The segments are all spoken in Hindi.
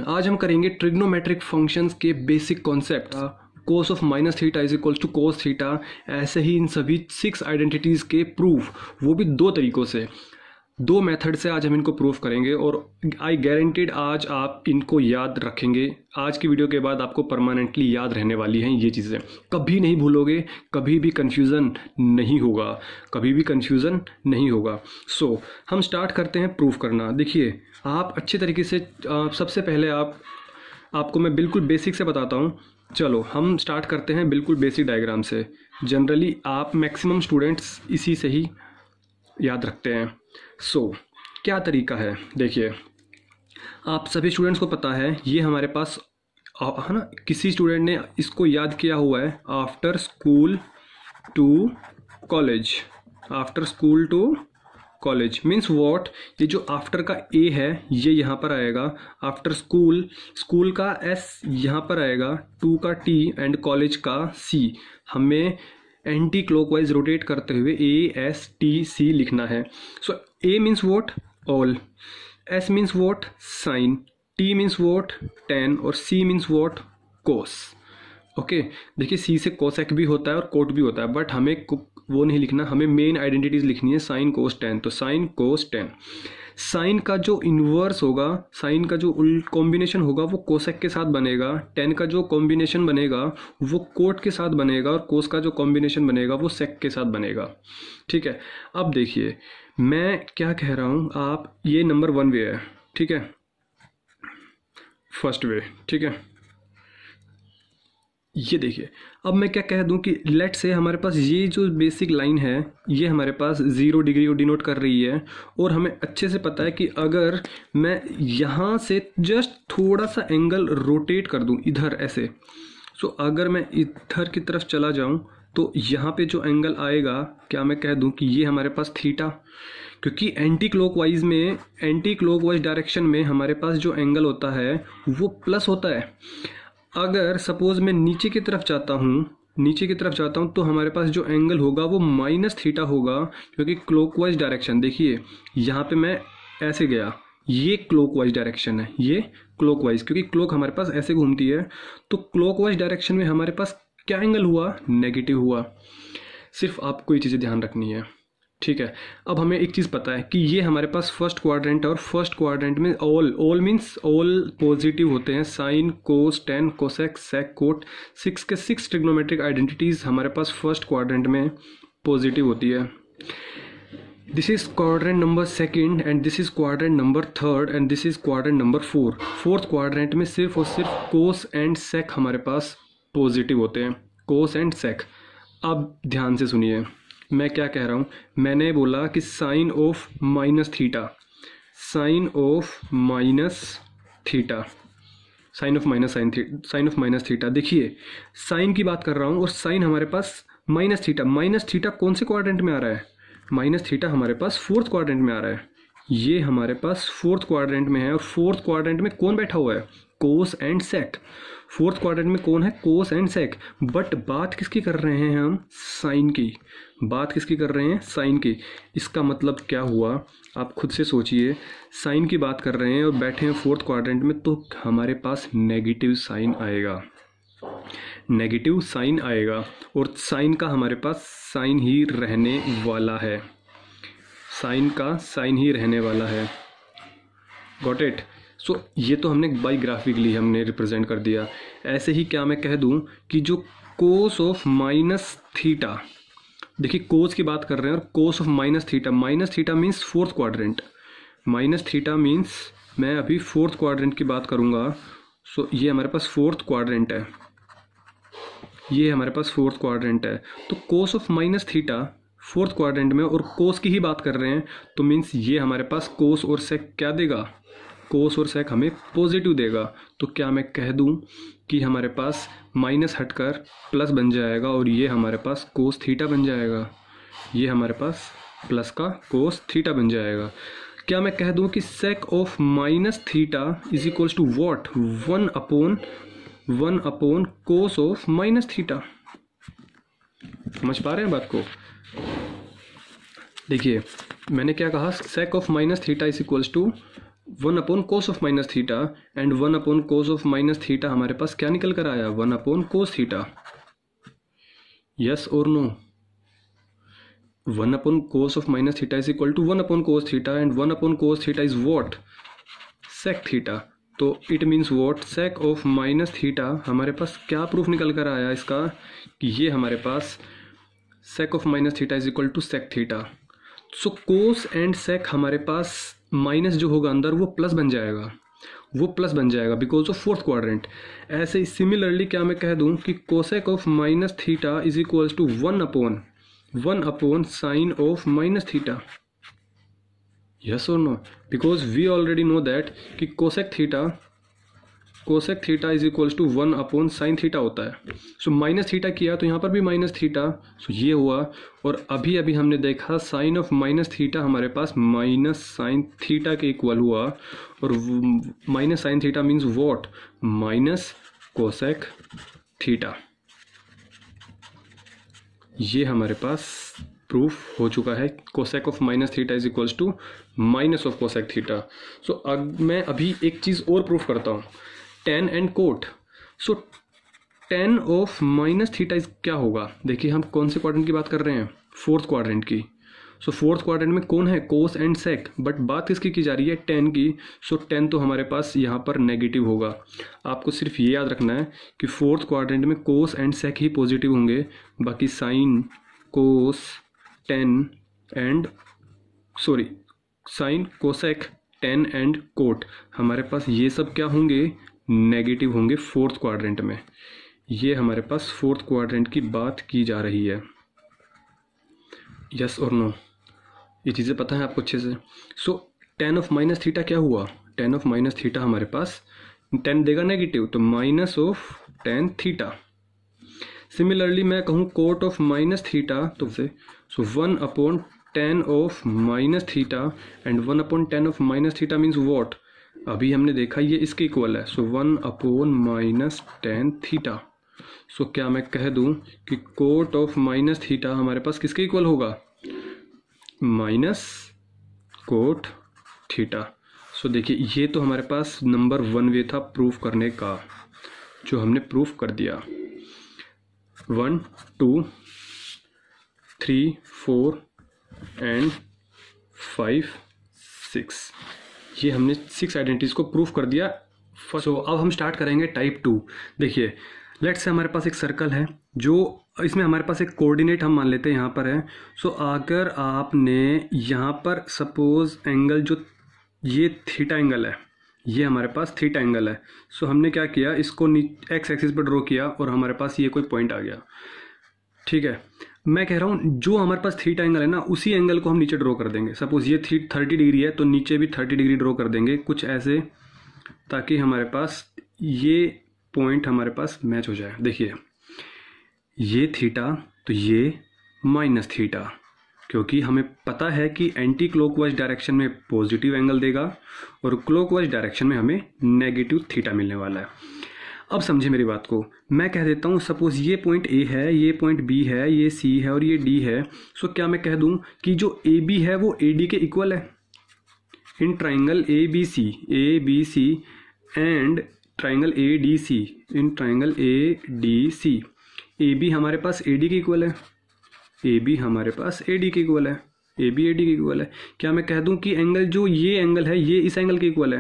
आज हम करेंगे ट्रिग्नोमेट्रिक फंक्शंस के basic concept. Cos of minus theta is equals to cos theta, ऐसे ही इन सभी 6 आइडेंटिटीज़ के प्रूफ, वो भी 2 तरीक़ों से, 2 मेथड से आज हम इनको प्रूफ करेंगे और आई गारंटीड आज आप इनको याद रखेंगे। आज की वीडियो के बाद आपको परमानेंटली याद रहने वाली हैं ये चीज़ें, कभी नहीं भूलोगे, कभी भी कन्फ्यूज़न नहीं होगा, कभी भी कन्फ्यूज़न नहीं होगा। सो हम स्टार्ट करते हैं प्रूफ करना। देखिए आप अच्छे तरीके से, सबसे पहले आपको मैं बिल्कुल बेसिक से बताता हूँ। चलो हम स्टार्ट करते हैं बिल्कुल बेसिक डायग्राम से। जनरली आप मैक्सिमम स्टूडेंट्स इसी से ही याद रखते हैं। क्या तरीका है, देखिए आप सभी स्टूडेंट्स को पता है ये हमारे पास है ना, किसी स्टूडेंट ने इसको याद किया हुआ है, after school to college. After school to college means what, ये जो आफ्टर का ए है ये यहाँ पर आएगा, आफ्टर स्कूल का एस यहाँ पर आएगा, टू का टी एंड कॉलेज का सी। हमें एंटी क्लॉकवाइज रोटेट करते हुए ASTC लिखना है। So A means what, all, S means what, sine, T means what, tan और C means what, cos. Okay, देखिए C से कोसेक भी होता है और कोट भी होता है, बट हमें वो नहीं लिखना, हमें मेन आइडेंटिटीज लिखनी है, साइन कोस tan। तो साइन कोस tan, साइन का जो इन्वर्स होगा, साइन का जो कॉम्बिनेशन होगा वो कोसेक के साथ बनेगा, tan का जो कॉम्बिनेशन बनेगा वो कोट के साथ बनेगा और कोस का जो कॉम्बिनेशन बनेगा वो सेक के साथ बनेगा। ठीक है, अब देखिए मैं क्या कह रहा हूँ, आप ये नंबर 1 वे है, ठीक है, फर्स्ट वे, ठीक है। ये देखिए अब मैं क्या कह दूं कि लेट से हमारे पास ये जो बेसिक लाइन है ये हमारे पास 0 डिग्री को डिनोट कर रही है, और हमें अच्छे से पता है कि अगर मैं यहाँ से जस्ट थोड़ा सा एंगल रोटेट कर दूं इधर ऐसे, सो अगर मैं इधर की तरफ चला जाऊं तो यहाँ पे जो एंगल आएगा, क्या मैं कह दूं कि ये हमारे पास थीटा, क्योंकि एंटी क्लॉकवाइज डायरेक्शन में हमारे पास जो एंगल होता है वो प्लस होता है। अगर सपोज मैं नीचे की तरफ जाता हूँ तो हमारे पास जो एंगल होगा वो माइनस थीटा होगा, क्योंकि क्लॉकवाइज डायरेक्शन, देखिए यहाँ पे मैं ऐसे गया, ये क्लॉकवाइज डायरेक्शन है, ये क्लॉकवाइज, क्योंकि क्लॉक हमारे पास ऐसे घूमती है, तो क्लॉकवाइज डायरेक्शन में हमारे पास क्या एंगल हुआ, नेगेटिव हुआ। सिर्फ आपको ये चीज़ें ध्यान रखनी है, ठीक है। अब हमें एक चीज़ पता है कि ये हमारे पास फर्स्ट क्वाड्रेंट है, और फर्स्ट क्वाड्रेंट में ऑल मीन्स ऑल पॉजिटिव होते हैं, sine cos tan cosec sec cot, 6 के 6 ट्रिग्नोमेट्रिक आइडेंटिटीज़ हमारे पास फर्स्ट क्वाड्रेंट में पॉजिटिव होती है। This is quadrant number 2 and this is quadrant number 3 and this is quadrant number 4। Fourth quadrant में सिर्फ और सिर्फ कोस एंड सेक हमारे पास पॉजिटिव होते हैं, कोस एंड सेक। अब ध्यान से सुनिए मैं क्या कह रहा हूँ, मैंने बोला कि sine of minus theta, sine of minus theta, देखिए साइन की बात कर रहा हूँ और साइन हमारे पास माइनस थीटा कौन से क्वाड्रेंट में आ रहा है, माइनस थीटा हमारे पास फोर्थ क्वाड्रेंट में आ रहा है, ये हमारे पास फोर्थ क्वाड्रेंट में है, और फोर्थ क्वाड्रेंट में कौन बैठा हुआ है, cos and sec. Fourth quadrant में कौन है, कोस एंड सेक, बट बात किसकी कर रहे हैं हम, साइन की, बात किसकी कर रहे हैं, साइन की। इसका मतलब क्या हुआ, आप खुद से सोचिए, साइन की बात कर रहे हैं और बैठे हैं फोर्थ क्वाड्रेंट में, तो हमारे पास नेगेटिव साइन आएगा, नेगेटिव साइन आएगा, और साइन का हमारे पास साइन ही रहने वाला है, साइन का साइन ही रहने वाला है। Got it. सो ये तो हमने बाई ग्राफिकली हमने रिप्रेजेंट कर दिया। ऐसे ही क्या मैं कह दूं कि जो कोस ऑफ माइनस थीटा, देखिए कोस की बात कर रहे हैं और कोस of minus theta means fourth quadrant, minus theta means मैं अभी फोर्थ क्वाड्रेंट की बात करूंगा। सो ये हमारे पास फोर्थ क्वाड्रेंट है, ये हमारे पास फोर्थ क्वाड्रेंट है, तो कोस of minus theta fourth quadrant में और कोस की ही बात कर रहे हैं, तो मीन्स ये हमारे पास कोस और सेक क्या देगा, कोस और सेक हमें पॉजिटिव देगा। तो क्या मैं कह दूं कि हमारे पास माइनस हटकर प्लस बन जाएगा, और ये हमारे पास कोस थीटा बन जाएगा, ये हमारे पास प्लस का कोस थीटा बन जाएगा। क्या मैं कह दूं कि sec of minus theta is equals to what, 1 upon cos of minus theta. समझ पा रहे हैं बात को। देखिए मैंने क्या कहा, sec of minus theta is equals to 1 upon cos of minus theta, and 1 upon cos of minus theta हमारे पास क्या निकल कर आया, 1 अपॉन कोस थीटा। यस और no? 1 upon cos of minus theta is equal to 1 upon cos theta, and 1 upon cos theta is what, sec theta. तो it means what, sec of minus theta. हमारे पास क्या प्रूफ निकल कर आया इसका, कि ये हमारे पास sec of minus theta is equal to sec theta. So cos and sec हमारे पास माइनस जो होगा अंदर वो प्लस बन जाएगा, वो प्लस बन जाएगा बिकॉज ऑफ फोर्थ क्वाड्रेंट। ऐसे ही सिमिलरली क्या मैं कह दूं कि cosec of minus theta is equals to 1 upon sine of minus theta. Yes और no? Because we already know that कि cosec theta is equals to 1 upon sine theta होता है। सो माइनस थीटा किया तो यहाँ पर भी माइनस थीटा, सो ये हुआ। और अभी अभी हमने देखा साइन ऑफ माइनस थीटा हमारे पास माइनस साइन थीटा के इक्वल हुआ, और minus sine theta means what, minus cosec theta. ये हमारे पास प्रूफ हो चुका है, cosec of minus theta is equals to minus of cosec theta. So अब मैं अभी एक चीज़ और प्रूफ करता हूँ, tan and cot. So tan of minus theta is क्या होगा, देखिए हम कौन से क्वाड्रेंट की बात कर रहे हैं, फोर्थ क्वाड्रेंट की। सो फोर्थ क्वाड्रेंट में कौन है, कोस एंड सेक, बट बात किसकी की जा रही है, टेन की। सो टेन तो हमारे पास यहाँ पर नेगेटिव होगा। आपको सिर्फ ये याद रखना है कि फोर्थ क्वाड्रेंट में cos and sec he positive होंगे, बाकी sine, cos, tan and sine, cosec, tan and cot हमारे पास ये सब क्या होंगे, नेगेटिव होंगे फोर्थ क्वाड्रेंट में। ये हमारे पास फोर्थ क्वाड्रेंट की बात की जा रही है। यस और नो? ये चीज़ें पता है आपको अच्छे से? सो टेन ऑफ माइनस थीटा क्या हुआ, टेन ऑफ माइनस थीटा हमारे पास टेन देगा नेगेटिव, तो minus of tan theta. Similarly मैं कहूँ कोट ऑफ माइनस थीटा, तो से सो 1 upon ten of minus theta, and 1 upon ten of minus theta means what, अभी हमने देखा ये इसके इक्वल है। सो 1 अपॉन माइनस टेन थीटा। सो क्या मैं कह दूं कि कोट ऑफ माइनस थीटा हमारे पास किसके इक्वल होगा, माइनस कोट थीटा। सो देखिए ये तो हमारे पास नंबर 1 वे था प्रूफ करने का, जो हमने प्रूफ कर दिया। 1 2 3 4 एंड 5 6, ये हमने 6 आइडेंटिटीज को प्रूफ कर दिया। सो अब हम स्टार्ट करेंगे टाइप 2। देखिए लेट्स से हमारे पास एक सर्कल है, जो इसमें हमारे पास एक कोऑर्डिनेट हम मान लेते हैं यहाँ पर है। सो अगर आपने यहाँ पर सपोज एंगल जो ये थीटा एंगल है, ये हमारे पास थीटा एंगल है। सो हमने क्या किया, इसको एक्स एक्सिस पर ड्रॉ किया और हमारे पास ये कोई पॉइंट आ गया। ठीक है, मैं कह रहा हूँ जो हमारे पास थीटा एंगल है ना, उसी एंगल को हम नीचे ड्रॉ कर देंगे। सपोज ये 30 डिग्री है तो नीचे भी 30 डिग्री ड्रॉ कर देंगे, कुछ ऐसे, ताकि हमारे पास ये पॉइंट हमारे पास मैच हो जाए। देखिए ये थीटा तो ये माइनस थीटा, क्योंकि हमें पता है कि एंटी क्लॉकवाइज डायरेक्शन में पॉजिटिव एंगल देगा और क्लॉकवाइज डायरेक्शन में हमें नेगेटिव थीटा मिलने वाला है। अब समझे मेरी बात को, मैं कह देता हूँ सपोज ये पॉइंट ए है, ये पॉइंट बी है, ये सी है और ये डी है। सो क्या मैं कह दूँ कि जो ए बी है वो ए डी के इक्वल है in triangle A B C and triangle A D C, in triangle A D C. A B हमारे पास ए डी के इक्वल है, ए बी हमारे पास ए डी के इक्वल है, ए बी ए डी के इक्वल है। क्या मैं कह दूं कि एंगल जो ये एंगल है ये इस एंगल के इक्वल है।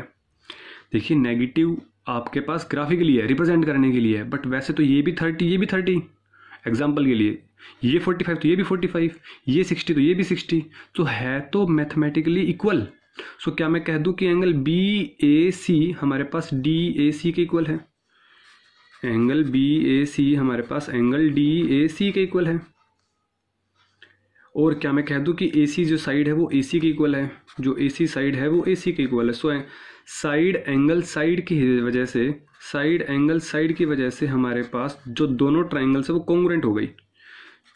देखिए नेगेटिव आपके पास ग्राफिकली है, रिप्रेजेंट करने के लिए है, बट वैसे तो ये भी 30 ये भी 30, एग्जाम्पल के लिए ये 45 तो ये भी 45, ये 60 तो ये भी 60, तो है तो मैथमेटिकली इक्वल। सो क्या मैं कह दूं कि एंगल बी ए सी हमारे पास डी ए सी के इक्वल है, एंगल बी ए सी हमारे पास एंगल डी ए सी के इक्वल है। और क्या मैं कह दूं कि ए सी जो साइड है वो ए सी के इक्वल है, जो ए सी साइड है वो ए सी के इक्वल है। सो साइड एंगल साइड की वजह से, साइड एंगल साइड की वजह से हमारे पास जो दोनों ट्राइंगल्स है वो कॉन्ग्रुएंट हो गई।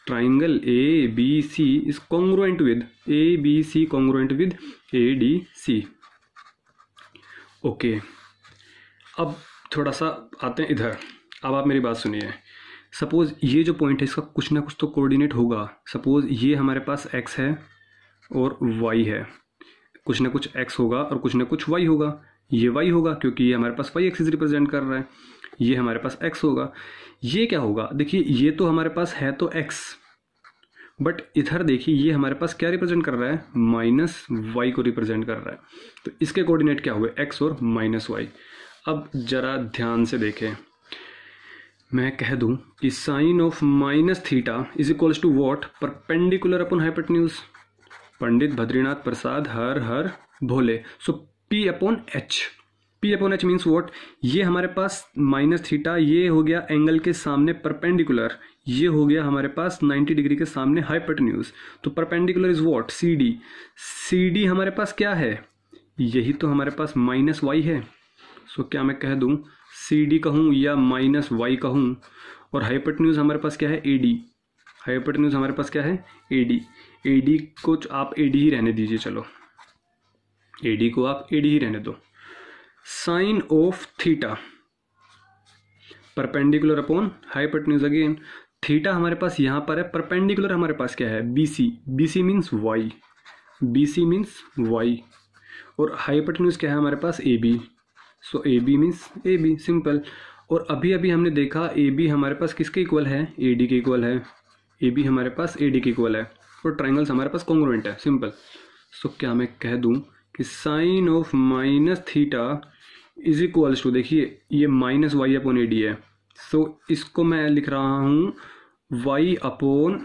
Triangle A B C is congruent with A B C, congruent with A D C. Okay, अब थोड़ा सा आते हैं इधर। अब आप मेरी बात सुनिए, सपोज ये जो पॉइंट है इसका कुछ ना कुछ तो कोऑर्डिनेट होगा। सपोज ये हमारे पास x है और y है, कुछ ना कुछ x होगा और कुछ ना कुछ y होगा। ये y होगा क्योंकि ये हमारे पास y एक्सिस रिप्रेजेंट कर रहा है, ये हमारे पास x होगा। ये क्या होगा, देखिए ये तो हमारे पास है तो x, बट इधर देखिए ये हमारे पास क्या रिप्रेजेंट कर रहा है, माइनस वाई को रिप्रेजेंट कर रहा है। तो इसके कोऑर्डिनेट क्या हुए, x और माइनस वाई। अब जरा ध्यान से देखें, मैं कह दूं कि sine of minus theta is equals to what, perpendicular upon hypotenuse. Pandit Badrinath Prasad Har Har Bhole. So P upon H, P upon H means what, ये हमारे पास माइनस थीटा, ये हो गया एंगल के सामने परपेंडिकुलर, ये हो गया हमारे पास 90 डिग्री के सामने हाइपोटेन्यूज। तो perpendicular is what, CD। CD हमारे पास क्या है, यही तो हमारे पास माइनस वाई है। सो क्या मैं कह दूं CD कहूँ या माइनस वाई कहूँ, और हाइपोटेन्यूज हमारे पास क्या है, AD। हाइपोटेन्यूज हमारे पास क्या है, AD। AD को आप AD ही रहने दीजिए, चलो AD को आप AD ही रहने दो। Sine of theta perpendicular upon hypotenuse, again theta हमारे पास यहाँ पर है, परपेंडिकुलर हमारे पास क्या है, BC। BC means y, BC means y, और हाइपोटेन्यूज क्या है हमारे पास, AB। So AB means AB, simple. और अभी अभी हमने देखा AB हमारे पास किसके इक्वल है, AD के इक्वल है। AB हमारे पास AD के इक्वल है, और ट्राइंगल्स हमारे पास कॉन्ग्रुएंट है, सिंपल। सो क्या मैं कह दूं कि sine of minus theta is equals to, देखिए ये माइनस वाई अपॉन AD है, सो इसको मैं लिख रहा हूँ y अपॉन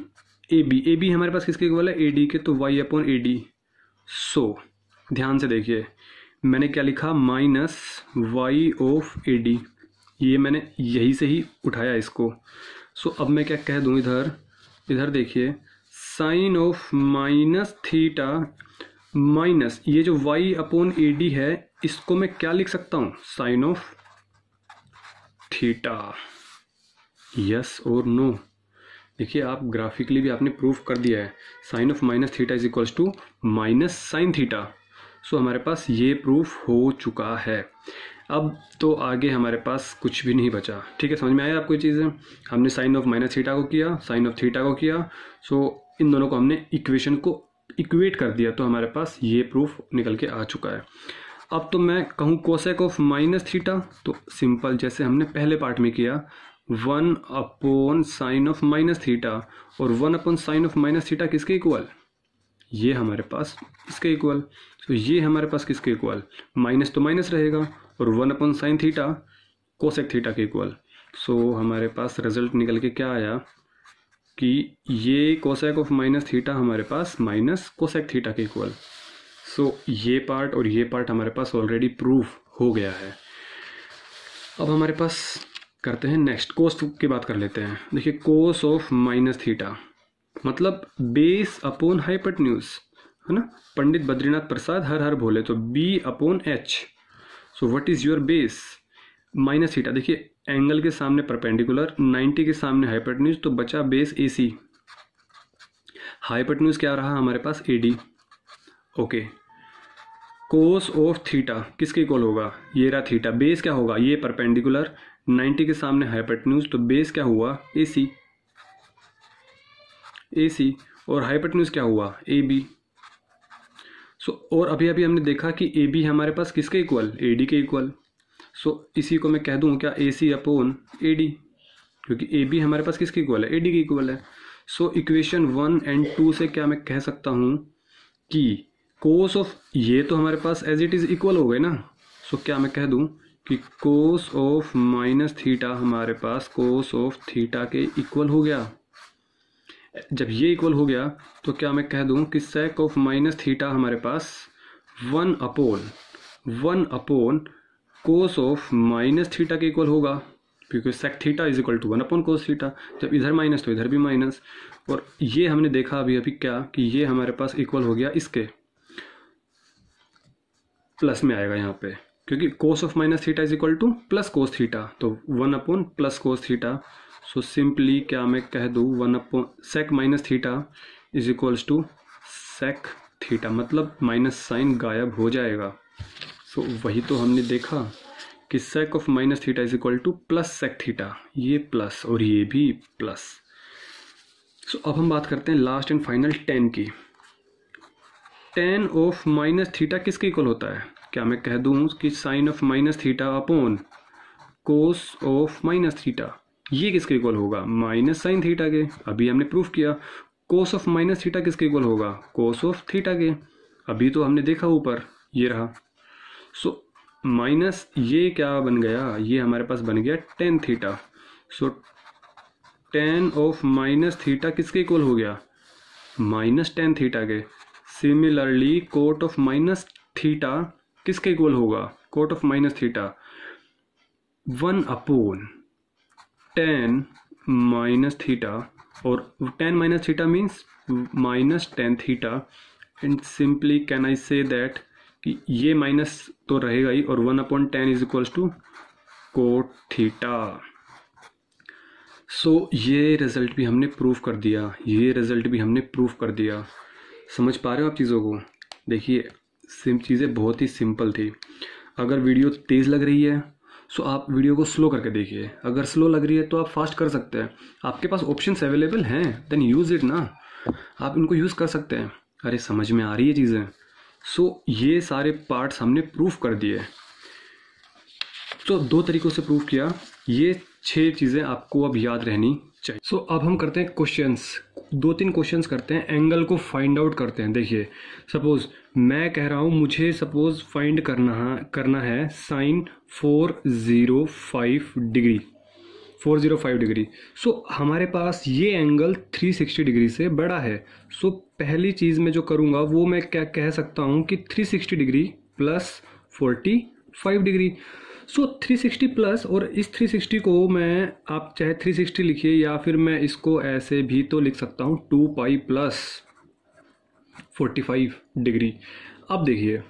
AB। AB हमारे पास किसके इक्वल है, AD के, तो y अपॉन AD। सो ध्यान से देखिए, मैंने क्या लिखा, माइनस वाई ऑफ AD, ये मैंने यही से ही उठाया इसको। सो अब मैं क्या कह दूं, इधर देखिए, sine of minus theta minus ये जो y अपॉन AD है, इसको मैं क्या लिख सकता हूं, साइन ऑफ थीटा। यस और नो, देखिए आप ग्राफिकली भी आपने प्रूफ कर दिया है, sine of minus theta is equals to minus sine theta. So हमारे पास ये प्रूफ हो चुका है। अब तो आगे हमारे पास कुछ भी नहीं बचा, ठीक है, समझ में आया आपको ये चीज़ें। हमने साइन ऑफ माइनस थीटा को किया, साइन ऑफ थीटा को किया, सो इन दोनों को हमने इक्वेशन को इक्वेट कर दिया, तो हमारे पास ये प्रूफ निकल के आ चुका है। अब तो मैं कहूँ कोसेक ऑफ माइनस थीटा, तो सिंपल जैसे हमने पहले पार्ट में किया, 1 upon sine of minus theta, और 1 upon sine of minus theta किसके इक्वल, ये हमारे पास इसके इक्वल। तो ये हमारे पास किसके इक्वल, माइनस तो माइनस रहेगा, और 1 upon sine theta cosec theta के इक्वल। सो हमारे पास रिजल्ट निकल के क्या आया कि ये कोसेक ऑफ माइनस थीटा हमारे पास माइनस कोसेक थीटा के इक्वल। सो ये पार्ट और ये पार्ट हमारे पास ऑलरेडी प्रूफ हो गया है। अब हमारे पास करते हैं नेक्स्ट, कोस की बात कर लेते हैं। देखिए कोस ऑफ माइनस थीटा मतलब बेस अपॉन हाइपोटेन्यूज, है ना। पंडित बद्रीनाथ प्रसाद हर हर भोले, तो B upon H। So what is your base, minus theta. देखिए एंगल के सामने परपेंडिकुलर, 90 के सामने हाइपोटेन्यूज, तो बचा बेस AC। हाइपोटेन्यूज क्या रहा हमारे पास, AD। Okay, cos of theta किसके इक्वल होगा, ये रहा थीटा। बेस क्या होगा, ये परपेंडिकुलर, 90 के सामने हाइपोटेन्यूज, तो बेस क्या हुआ, AC। और हाइपोटेन्यूज क्या हुआ, AB। सो और अभी अभी हमने देखा कि AB हमारे पास किसके इक्वल, AD के इक्वल। सो इसी को मैं कह दूं क्या, AC अपॉन AD, क्योंकि AB हमारे पास किसके इक्वल है, AD के इक्वल है। सो इक्वेशन 1 और 2 से क्या मैं कह सकता हूं कि कोस ऑफ, ये तो हमारे पास एज इट इज इक्वल हो गए ना। सो क्या मैं कह दूं कि कोस ऑफ माइनस थीटा हमारे पास कोस ऑफ थीटा के इक्वल हो गया। जब ये इक्वल हो गया तो क्या मैं कह दूं कि सेक ऑफ माइनस थीटा हमारे पास 1 upon cos of minus theta के इक्वल होगा, क्योंकि sec theta is equal to 1 upon cos theta. जब इधर माइनस तो इधर भी माइनस, और ये हमने देखा अभी अभी क्या कि ये हमारे पास इक्वल हो गया इसके, प्लस में आएगा यहाँ पे, क्योंकि cos of minus theta is equal to plus cos theta, तो 1 upon plus cos theta. So simply क्या मैं कह दूँ 1 upon sec minus theta is equals to sec theta, मतलब माइनस साइन गायब हो जाएगा। सो वही तो हमने देखा कि sec of minus theta is equal to plus sec theta, ये प्लस और ये भी प्लस। सो अब हम बात करते हैं लास्ट एंड फाइनल tan की। टेन ऑफ माइनस थीटा किसके इक्वल होता है? क्या मैं कह दूं कि sine of minus theta upon cos of minus theta, ये किसके इक्वल होगा? माइनस साइन थीटा के। अभी हमने प्रूफ किया। कोस ऑफ माइनस थीटा किसके इक्वल होगा? कोस ऑफ थीटा के। अभी तो हमने देखा ऊपर, ये रहा। सो माइनस ये क्या बन गया? ये हमारे पास बन गया tan theta. So tan of minus theta किसके इक्वल हो गया? माइनस टेन थीटा के। Similarly cot of minus theta किसके इक्वल होगा? Cot of minus theta 1 upon tan minus theta, और tan minus theta means minus tan theta. And simply can I say that कि ये माइनस तो रहेगा ही, और 1 upon tan is equals to cot theta. So ये रिजल्ट भी हमने प्रूफ कर दिया, ये रिजल्ट भी हमने प्रूफ कर दिया। समझ पा रहे हो आप चीज़ों को? देखिए चीज़ें बहुत ही सिंपल थी। अगर वीडियो तेज़ लग रही है सो आप वीडियो को स्लो करके देखिए, अगर स्लो लग रही है तो आप फास्ट कर सकते हैं। आपके पास ऑप्शंस अवेलेबल हैं, देन यूज़ इट ना, आप इनको यूज़ कर सकते हैं। अरे समझ में आ रही है चीज़ें? सो ये सारे पार्ट्स हमने प्रूफ कर दिए। तो दो तरीक़ों से प्रूफ किया। ये 6 चीज़ें आपको अब याद रहनी चाहिए। सो अब हम करते हैं क्वेश्चंस, 2-3 क्वेश्चंस करते हैं, एंगल को फाइंड आउट करते हैं। देखिए सपोज मैं कह रहा हूँ, मुझे सपोज फाइंड करना है साइन 405 डिग्री, 405 डिग्री। सो हमारे पास ये एंगल 360 डिग्री से बड़ा है। सो पहली चीज़ मैं जो करूँगा वो मैं क्या कह सकता हूँ कि 360 डिग्री प्लस 45 डिग्री। सो 360 प्लस, और इस 360 को मैं, आप चाहे 360 लिखिए या फिर मैं इसको ऐसे भी तो लिख सकता हूँ 2 पाई प्लस 45 डिग्री। अब देखिए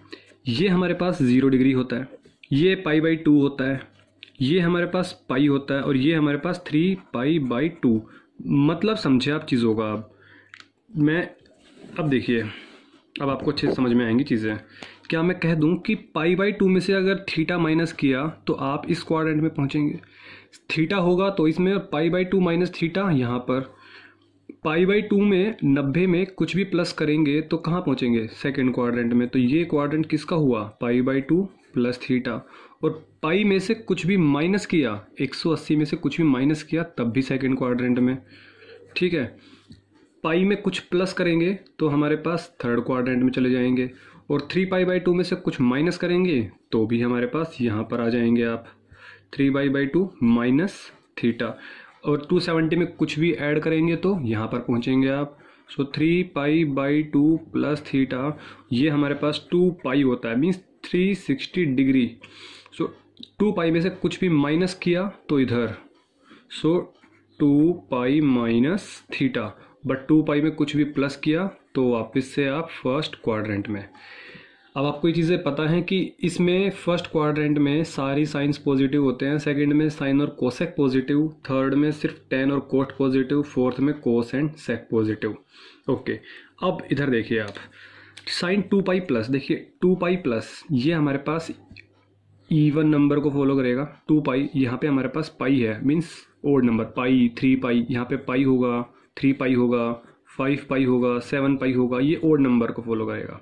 ये हमारे पास 0 डिग्री होता है, ये पाई बाई 2 होता है, ये हमारे पास पाई होता है, और ये हमारे पास 3 पाई बाई 2। मतलब समझे आप चीज़ों का? अब देखिए, अब आपको अच्छे से समझ में आएंगी चीज़ें। क्या मैं कह दूं कि पाई बाई 2 में से अगर थीटा माइनस किया तो आप इस क्वाड्रेंट में पहुंचेंगे। थीटा होगा तो इसमें पाई बाई 2 माइनस थीटा यहाँ पर। पाई बाई 2 में 90 में कुछ भी प्लस करेंगे तो कहाँ पहुंचेंगे? सेकंड क्वाड्रेंट में। तो ये क्वाड्रेंट किसका हुआ? Pi by 2 plus theta. और पाई में से कुछ भी माइनस किया, 180 में से कुछ भी माइनस किया, तब भी सेकंड क्वाड्रेंट में। ठीक है, पाई में कुछ प्लस करेंगे तो हमारे पास थर्ड क्वाड्रेंट में चले जाएंगे, और 3 पाई बाई 2 में से कुछ माइनस करेंगे तो भी हमारे पास यहाँ पर आ जाएंगे आप, 3 पाई बाई 2 माइनस थीटा। और 270 में कुछ भी ऐड करेंगे तो यहाँ पर पहुँचेंगे आप। सो 3 पाई बाई 2 प्लस थीटा, ये हमारे पास 2 पाई होता है, मीन्स 360 डिग्री। सो 2 पाई में से कुछ भी माइनस किया तो इधर, सो 2 पाई माइनस थीटा। बट 2 पाई में कुछ भी प्लस किया तो वापस से आप फर्स्ट क्वाड्रेंट में। अब आपको ये चीज़ें पता है कि इसमें फर्स्ट क्वाड्रेंट में सारी साइंस पॉजिटिव होते हैं, सेकंड में साइन और कोसेक पॉजिटिव, थर्ड में सिर्फ टेन और कोट पॉजिटिव, फोर्थ में cos and sec positive. Okay, अब इधर देखिए आप, साइन 2 पाई प्लस, देखिए 2 पाई प्लस ये हमारे पास इवन नंबर को फॉलो करेगा। 2 पाई यहाँ पे हमारे पास पाई है, मीन्स ओड नंबर। पाई 3 पाई, यहाँ पे पाई होगा, 3 पाई होगा, 5 पाई होगा, 7 पाई होगा, ये ओड नंबर को फॉलो करेगा।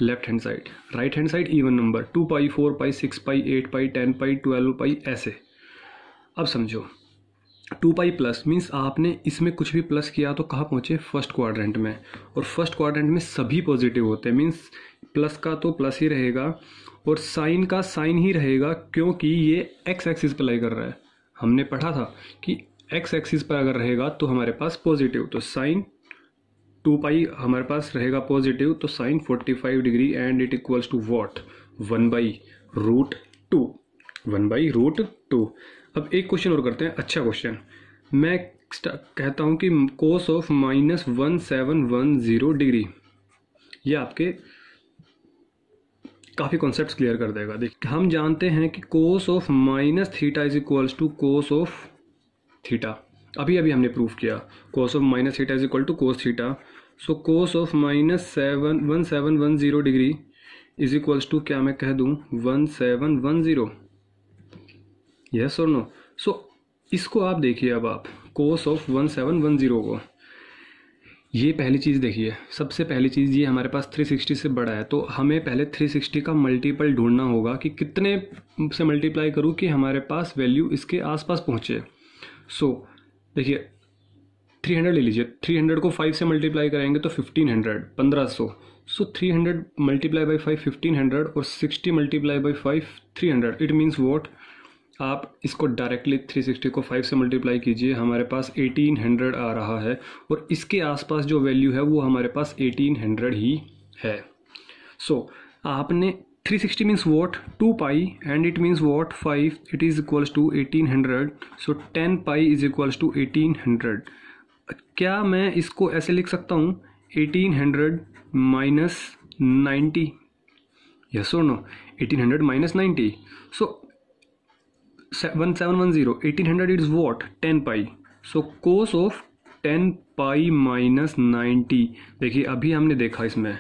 Left hand side, right hand side even number, 2 pi, 4 pi, 6 पाई, 8 पाई, 10 पाई, 12 पाई, ऐसे। अब समझो 2 पाई प्लस मीन्स आपने इसमें कुछ भी प्लस किया तो कहाँ पहुँचे? फर्स्ट क्वाड्रेंट में। और फर्स्ट क्वाड्रेंट में सभी पॉजिटिव होते हैं, मीन्स प्लस का तो प्लस ही रहेगा और साइन का साइन ही रहेगा, क्योंकि ये एक्स एक्सिस पर लाई कर रहा है। हमने पढ़ा था कि एक्स एक्सिस पर अगर रहेगा तो हमारे पास पॉजिटिव, तो साइन 2 पाई हमारे पास रहेगा पॉजिटिव, तो sine 45 degree and it equals to what? 1/√2, 1/√2। अब एक क्वेश्चन और करते हैं, अच्छा क्वेश्चन। मैं कहता हूं कि कोस ऑफ -1710 डिग्री, ये आपके काफ़ी कॉन्सेप्ट्स क्लियर कर देगा। देखिए हम जानते हैं कि cos of minus theta is equals to cos of theta. अभी हमने प्रूफ किया cos of minus theta is equal to cos theta. So cos of -1710 degree is equals to, क्या मैं कह दूं, 1710, यस और नो? सो इसको आप देखिए, अब आप कोस ऑफ 1710 को, ये पहली चीज़ देखिए, सबसे पहली चीज़ ये हमारे पास 360 से बड़ा है, तो हमें पहले 360 का मल्टीपल ढूंढना होगा कि कितने से मल्टीप्लाई करूँ कि हमारे पास वैल्यू इसके आसपास पहुँचे। सो देखिए 300 ले लीजिए, 300 को 5 से मल्टीप्लाई करेंगे तो 1500। सो 300 मल्टीप्लाई बाई 5 1500 और 60 multiply by 5 300। It means what, आप इसको डायरेक्टली 360 को 5 से मल्टीप्लाई कीजिए, हमारे पास 1800 आ रहा है, और इसके आसपास जो वैल्यू है वो हमारे पास 1800 ही है। सो आपने 360 means what 2 pi and it means what 5, it is equals to 1800। So 10 pi is equals to 1800। क्या मैं इसको ऐसे लिख सकता हूँ 1800 माइनस 90? यस और no? 1800 minus 90। So 1710, 1800 is what 10 pi. So cos of 10 pi minus 90। देखिए अभी हमने देखा इसमें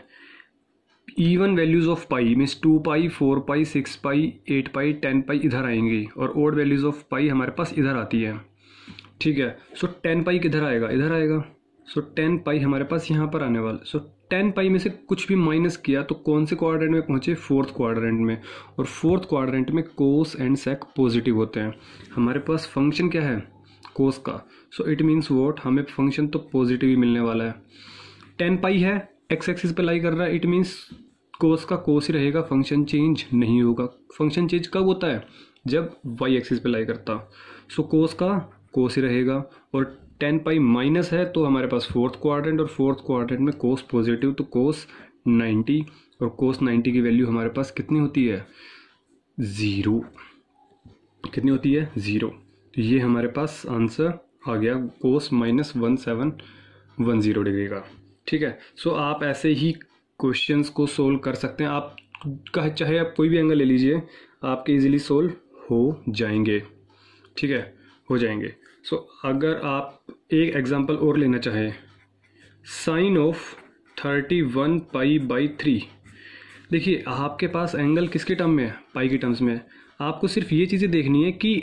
even values of pi means 2 pi 4 pi 6 पाई 8 पाई 10 पाई इधर आएंगी, और ओड वैल्यूज ऑफ पाई हमारे पास इधर आती है, ठीक है। सो 10 पाई किधर आएगा? इधर आएगा। सो 10 पाई हमारे पास यहाँ पर आने वाला। सो 10 पाई में से कुछ भी माइनस किया तो कौन से क्वाड्रेंट में पहुँचे? फोर्थ क्वाड्रेंट में, और फोर्थ क्वाड्रेंट में कोस एंड सेक पॉजिटिव होते हैं। हमारे पास फंक्शन क्या है? कोस का। सो इट मीन्स वॉट, हमें फंक्शन तो पॉजिटिव ही मिलने वाला है। 10 पाई है, एक्स एक्सिस पे लाई कर रहा है, इट मीन्स कोस का कोस ही रहेगा, फंक्शन चेंज नहीं होगा। फंक्शन चेंज कब होता है? जब वाई एक्सिस पे लाई करता। सो कोस का कोस ही रहेगा, और 10 पाई माइनस है तो हमारे पास फोर्थ क्वाड्रेंट, और फोर्थ क्वाड्रेंट में कोस पॉजिटिव तो कोस 90, और कोस 90 की वैल्यू हमारे पास कितनी होती है? 0। कितनी होती है? 0। तो ये हमारे पास आंसर आ गया कोस माइनस 1710 डिग्री का, ठीक है। सो आप ऐसे ही क्वेश्चंस को सोल्व कर सकते हैं। आप चाहे आप कोई भी एंगल ले लीजिए, आपके इजीली सोल्व हो जाएंगे, ठीक है, हो जाएंगे। सो अगर आप एक एग्जांपल और लेना चाहें, साइन ऑफ 31 पाई बाई 3। देखिए आपके पास एंगल किसके टर्म में है? पाई की टर्म्स में है। आपको सिर्फ ये चीज़ें देखनी है कि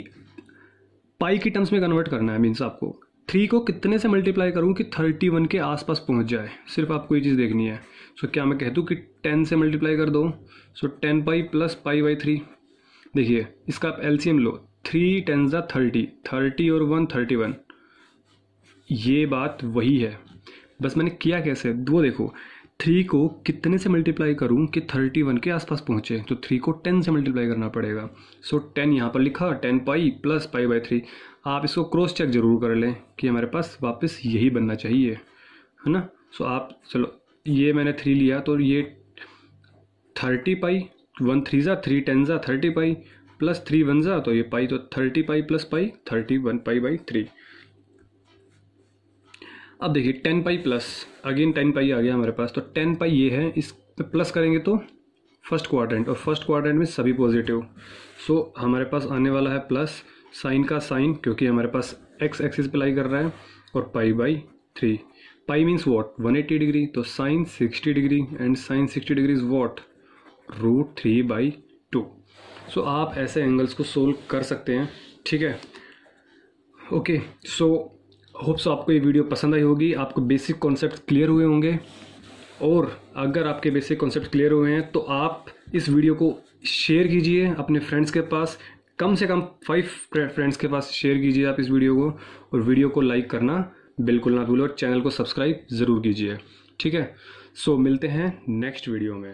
पाई की टर्म्स में कन्वर्ट करना है, मीन्स आपको 3 को कितने से मल्टीप्लाई करूँ कि 31 के आसपास पहुँच जाए, सिर्फ आपको ये चीज़ देखनी है। सो क्या मैं कह दूँ कि 10 से मल्टीप्लाई कर दो? सो 10 पाई प्लस पाई बाई 3। देखिए इसका आप एलसीएम लो, 3 10 जा 30, 30 और 1 31। ये बात वही है, बस मैंने किया कैसे वो देखो। 3 को कितने से मल्टीप्लाई करूं कि 31 के आसपास पहुंचे? तो 3 को 10 से मल्टीप्लाई करना पड़ेगा। सो 10 यहाँ पर लिखा, 10 पाई प्लस पाई बाई 3। आप इसको क्रॉस चेक जरूर कर लें कि हमारे पास वापस यही बनना चाहिए, है ना। सो आप चलो, ये मैंने 3 लिया तो ये 30 पाई, 1 3 जा 3 10 जा 30 पाई प्लस 3 1 जा, तो ये पाई, तो 30 pi plus pi 31 pi by 3। अब देखिए 10 पाई प्लस, अगेन 10 पाई आ गया हमारे पास, तो 10 पाई ये है, इस पे प्लस करेंगे तो फर्स्ट क्वाड्रेंट, और फर्स्ट क्वाड्रेंट में सभी पॉजिटिव। सो हमारे पास आने वाला है प्लस साइन का साइन, क्योंकि हमारे पास एक्स एक्सिस पे लाई कर रहा है, और pi by 3। Pi means what 180 degree, तो sine 60 degree, and sine 60 degree is what √3/2। सो आप ऐसे एंगल्स को सोल्व कर सकते हैं, ठीक है। ओके, सो होप सो आपको ये वीडियो पसंद आई होगी, आपको बेसिक कॉन्सेप्ट क्लियर हुए होंगे, और अगर आपके बेसिक कॉन्सेप्ट क्लियर हुए हैं तो आप इस वीडियो को शेयर कीजिए अपने फ्रेंड्स के पास, कम से कम 5 फ्रेंड्स के पास शेयर कीजिए आप इस वीडियो को, और वीडियो को लाइक करना बिल्कुल ना भूलो, और चैनल को सब्सक्राइब ज़रूर कीजिए, ठीक है। सो मिलते हैं नेक्स्ट वीडियो में।